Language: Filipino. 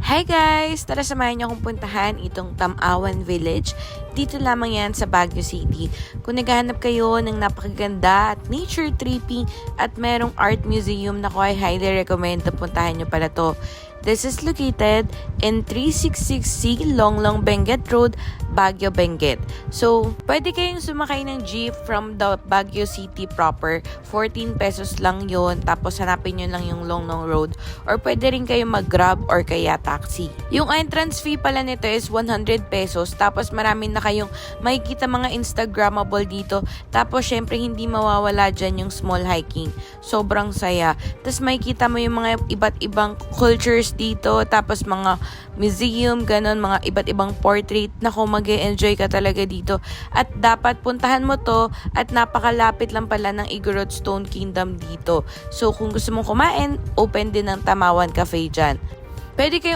Hi guys! Tara samahan niyo akong puntahan itong Tamawan Village. Dito lamang yan sa Baguio City. Kung naghahanap kayo ng napakaganda at nature tripping at merong art museum na ko ay highly recommend na puntahan niyo pala to. This is located in 366C Longlong Benguet Road, Baguio, Benguet. So, pwede kayong sumakay ng jeep from the Baguio City proper. 14 pesos lang yon. Tapos hanapin nyo lang yung Longlong Road. Or pwede rin kayong mag-grab or kaya taxi. Yung entrance fee pala nito is 100 pesos. Tapos marami na kayong makikita mga Instagrammable dito. Tapos syempre hindi mawawala dyan yung small hiking. Sobrang saya. Tapos makikita mo yung mga iba't ibang cultures dito, tapos mga museum, ganon, mga iba't ibang portrait. Naku, mag-e-enjoy ka talaga dito. At dapat puntahan mo to at napakalapit lang pala ng Igorot Stone Kingdom dito. So, kung gusto mong kumain, open din ng Tamawan Cafe dyan. Pwede kayo